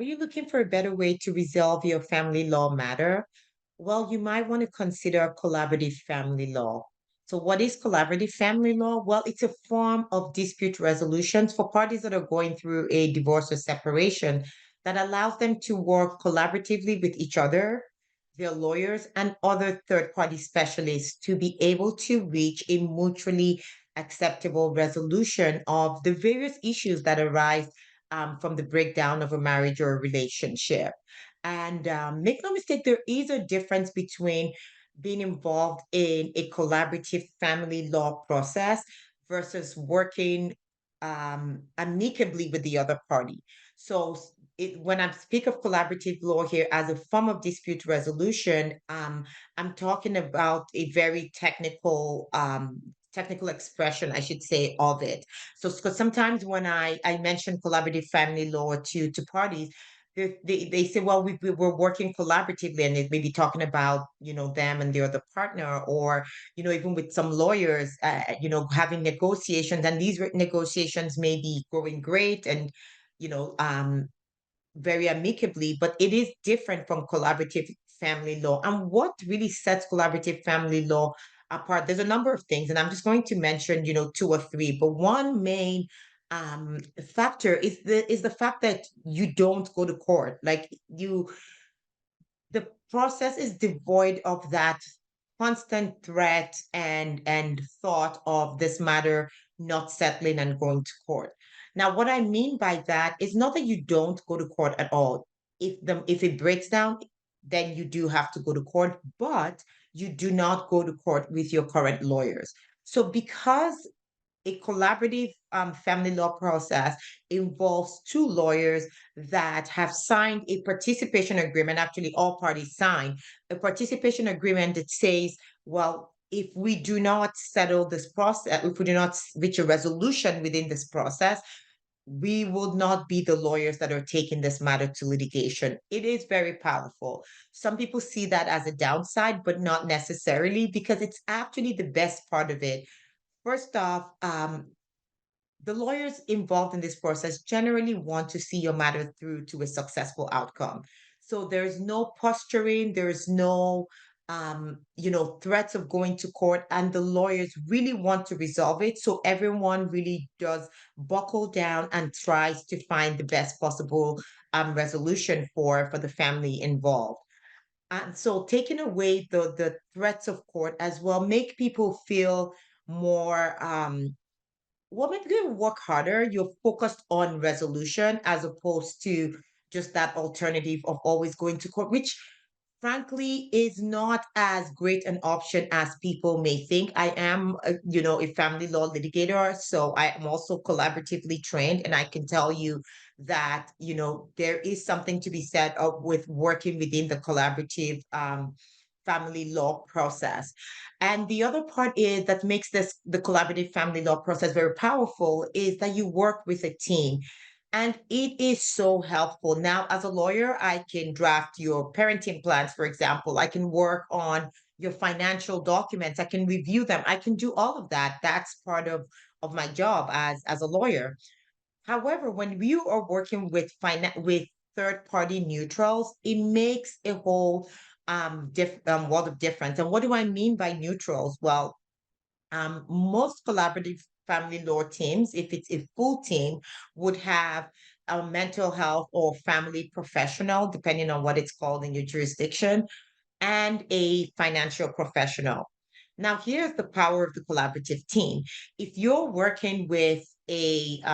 Are you looking for a better way to resolve your family law matter? Well, you might want to consider collaborative family law. So, what is collaborative family law? Well, it's a form of dispute resolutions for parties that are going through a divorce or separation that allows them to work collaboratively with each other, their lawyers, and other third party specialists to be able to reach a mutually acceptable resolution of the various issues that arise from the breakdown of a marriage or a relationship. And make no mistake, there is a difference between being involved in a collaborative family law process versus working amicably with the other party. So, when I speak of collaborative law here as a form of dispute resolution, I'm talking about a very technical expression, I should say, of it. So, because sometimes when I mention collaborative family law to parties, they say, well, we're working collaboratively, and they may be talking about, them and the other partner, or, even with some lawyers, having negotiations, and these negotiations may be going great and, you know, um, very amicably, but it is different from collaborative family law. And what really sets collaborative family law apart, there's a number of things, and I'm just going to mention, two or three, but one main factor is the fact that you don't go to court. Like the process is devoid of that constant threat and thought of this matter not settling and going to court. Now, what I mean by that is not that you don't go to court at all. If it breaks down, then you do have to go to court, but you do not go to court with your current lawyers. So because a collaborative family law process involves two lawyers that have signed a participation agreement. Actually, all parties sign a participation agreement that says, well, if we do not settle this process, if we do not reach a resolution within this process, we will not be the lawyers that are taking this matter to litigation. It is very powerful. Some people see that as a downside, but not necessarily, because it's actually the best part of it. First off, the lawyers involved in this process generally want to see your matter through to a successful outcome. So there's no posturing, there's no threats of going to court, and the lawyers really want to resolve it. So everyone really does buckle down and tries to find the best possible resolution for the family involved. And so taking away the threats of court as well make people feel more what makes you work harder, you're focused on resolution as opposed to just that alternative of always going to court, which frankly is not as great an option as people may think. I am, a family law litigator, so I am also collaboratively trained, and I can tell you that, there is something to be said of with working within the collaborative family law process. And the other part is that makes this the collaborative family law process very powerful is that you work with a team. And it is so helpful. Now, as a lawyer, I can draft your parenting plans, for example. I can work on your financial documents. I can review them. I can do all of that. That's part of my job as a lawyer. However, when you are working with third party neutrals, it makes a whole world of difference. And what do I mean by neutrals? Well, most collaborative family law teams, if it's a full team, would have a mental health or family professional, depending on what it's called in your jurisdiction, and a financial professional. Now, here's the power of the collaborative team. If you're working with if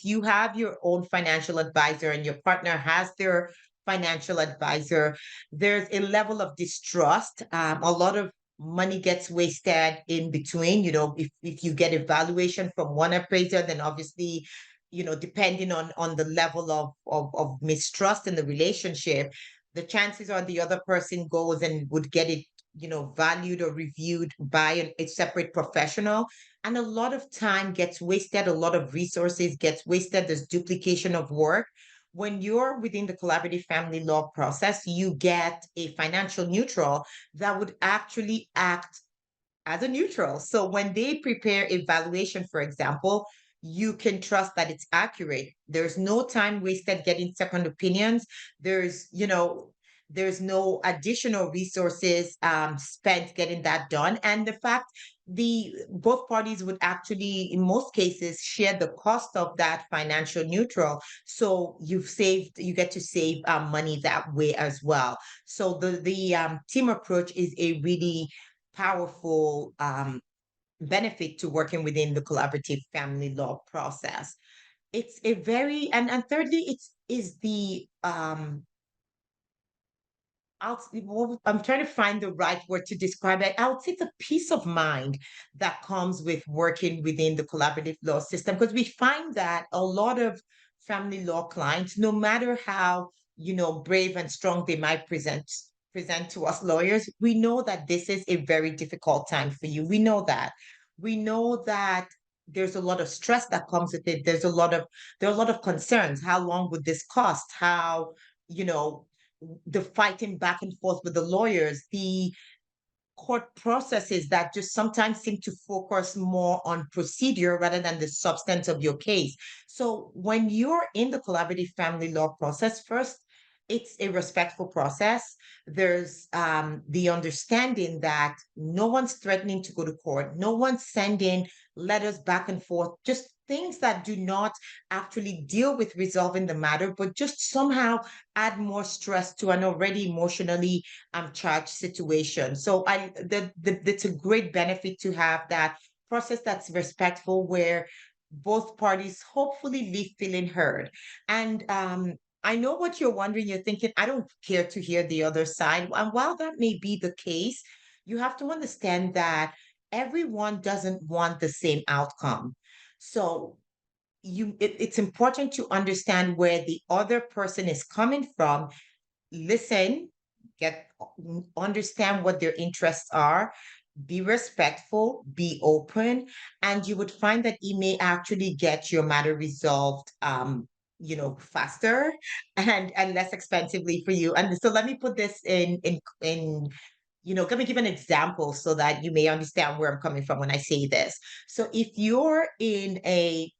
you have your own financial advisor and your partner has their financial advisor, there's a level of distrust. A lot of money gets wasted in between. If you get evaluation from one appraiser, then obviously, depending on the level of mistrust in the relationship, the chances are the other person goes and would get it, valued or reviewed by a separate professional, and a lot of time gets wasted, a lot of resources gets wasted, there's duplication of work. When you're within the collaborative family law process, you get a financial neutral that would actually act as a neutral. So when they prepare evaluation, for example, you can trust that it's accurate. There's no time wasted getting second opinions. There's, there's no additional resources spent getting that done. And the fact the both parties would actually, in most cases, share the cost of that financial neutral. So you get to save money that way as well. So the team approach is a really powerful benefit to working within the collaborative family law process. It's a very and thirdly, it's is the I'm trying to find the right word to describe it. I would say the peace of mind that comes with working within the collaborative law system, because we find that a lot of family law clients, no matter how brave and strong they might present to us lawyers, we know that this is a very difficult time for you. We know that. We know that there's a lot of stress that comes with it. There are a lot of concerns. How long would this cost? How you know the fighting back and forth with the lawyers, the court processes that just sometimes seem to focus more on procedure rather than the substance of your case. So when you're in the collaborative family law process, first, it's a respectful process. There's the understanding that no one's threatening to go to court, no one's sending letters back and forth, just things that do not actually deal with resolving the matter, but just somehow add more stress to an already emotionally charged situation. So it's a great benefit to have that process that's respectful, where both parties hopefully leave feeling heard. And I know what you're wondering. You're thinking, I don't care to hear the other side. And while that may be the case, you have to understand that everyone doesn't want the same outcome. So it's important to understand where the other person is coming from, listen, get understand what their interests are, be respectful, be open, and you would find that it may actually get your matter resolved faster and less expensively for you. And so let me put this in let me give an example so that you may understand where I'm coming from when I say this. So if you're in a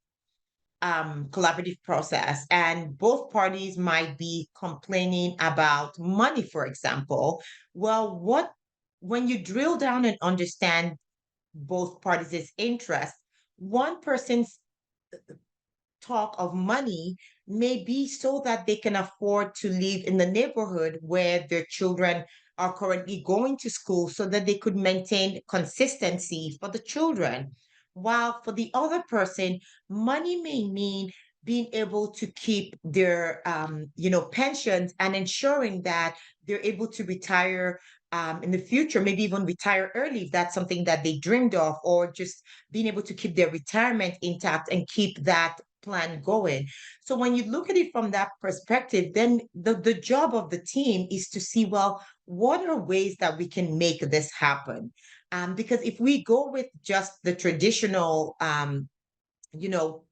collaborative process and both parties might be complaining about money, for example, well, when you drill down and understand both parties' interest, one person's talk of money may be so that they can afford to live in the neighborhood where their children are currently going to school, so that they could maintain consistency for the children. While for the other person, money may mean being able to keep their pensions and ensuring that they're able to retire in the future, maybe even retire early if that's something that they dreamed of, or just being able to keep their retirement intact and keep that plan going. So when you look at it from that perspective, then the job of the team is to see, well, what are ways that we can make this happen? Because if we go with just the traditional, you know,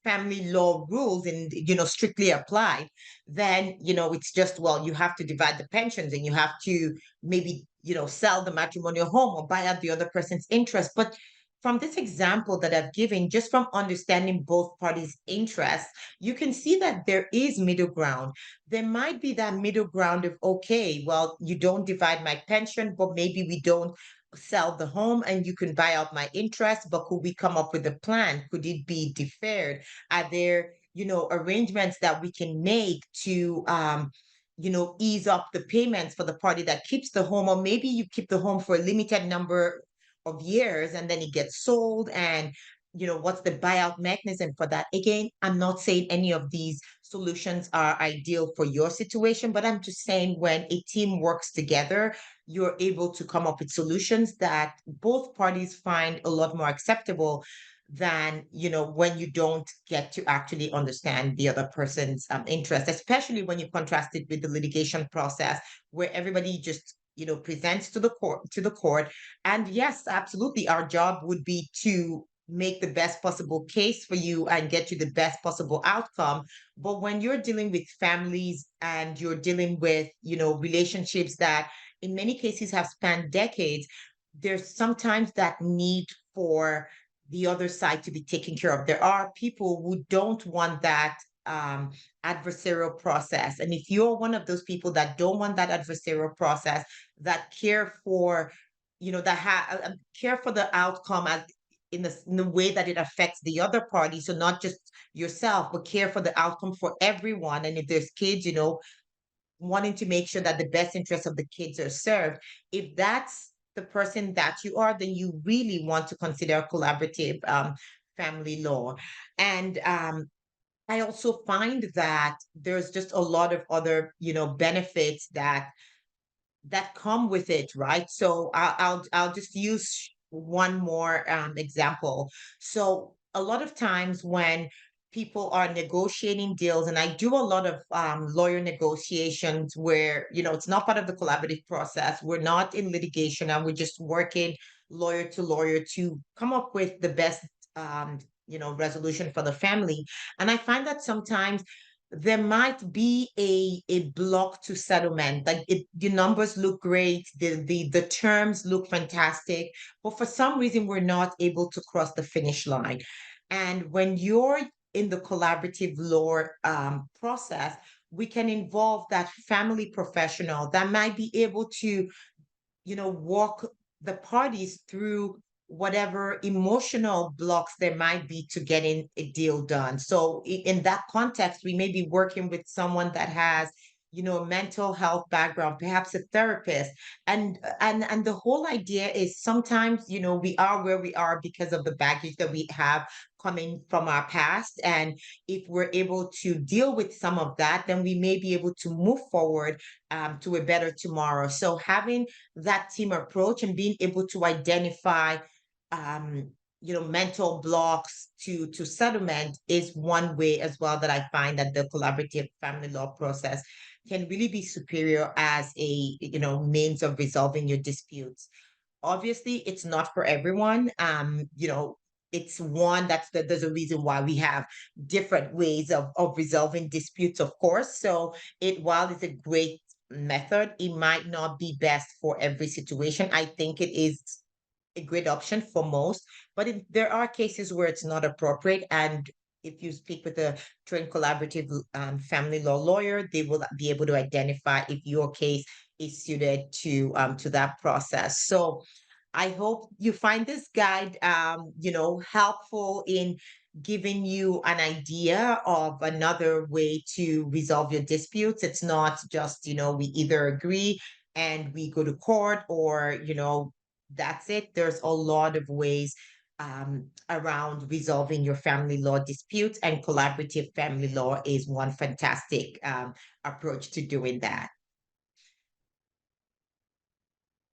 family law rules and strictly applied, then it's just, well, you have to divide the pensions and you have to maybe sell the matrimonial home or buy out the other person's interest. But from this example that I've given, just from understanding both parties' interests, you can see that there is middle ground. There might be that middle ground of, okay, well, you don't divide my pension, but maybe we don't sell the home and you can buy out my interest, but could we come up with a plan? Could it be deferred? Are there, arrangements that we can make to, ease up the payments for the party that keeps the home? Or maybe you keep the home for a limited number of years and then it gets sold, and what's the buyout mechanism for that? Again, I'm not saying any of these solutions are ideal for your situation, but I'm just saying when a team works together, you're able to come up with solutions that both parties find a lot more acceptable than when you don't get to actually understand the other person's interest, especially when you contrast it with the litigation process, where everybody just presents to the court. And yes, absolutely, our job would be to make the best possible case for you and get you the best possible outcome. But when you're dealing with families and you're dealing with relationships that in many cases have spanned decades, there's sometimes that need for the other side to be taken care of. There are people who don't want that um, adversarial process. And if you're one of those people that don't want that adversarial process, that care for, care for the outcome as in the way that it affects the other party. So not just yourself, but care for the outcome for everyone. And if there's kids, wanting to make sure that the best interests of the kids are served. If that's the person that you are, then you really want to consider collaborative family law. And I also find that there's just a lot of other, benefits that come with it, right? So I'll just use one more example. So a lot of times when people are negotiating deals, and I do a lot of lawyer negotiations where it's not part of the collaborative process. We're not in litigation, and we're just working lawyer to lawyer to come up with the best resolution for the family. And I find that sometimes there might be a block to settlement. Like the numbers look great, the terms look fantastic, but for some reason we're not able to cross the finish line. And when you're in the collaborative law process, we can involve that family professional that might be able to walk the parties through whatever emotional blocks there might be to getting a deal done. So in that context, we may be working with someone that has, a mental health background, perhaps a therapist. And the whole idea is sometimes, we are where we are because of the baggage that we have coming from our past. And if we're able to deal with some of that, then we may be able to move forward to a better tomorrow. So having that team approach and being able to identify um, mental blocks to settlement is one way as well that I find that the collaborative family law process can really be superior as a means of resolving your disputes. Obviously, it's not for everyone. It's one there's a reason why we have different ways of resolving disputes, of course. So while it's a great method, it might not be best for every situation. I think it is a great option for most, but there are cases where it's not appropriate. And if you speak with a trained collaborative family law lawyer, they will be able to identify if your case is suited to that process. So I hope you find this guide, helpful in giving you an idea of another way to resolve your disputes. It's not just, we either agree and we go to court, or, that's it. There's a lot of ways around resolving your family law disputes, and collaborative family law is one fantastic approach to doing that.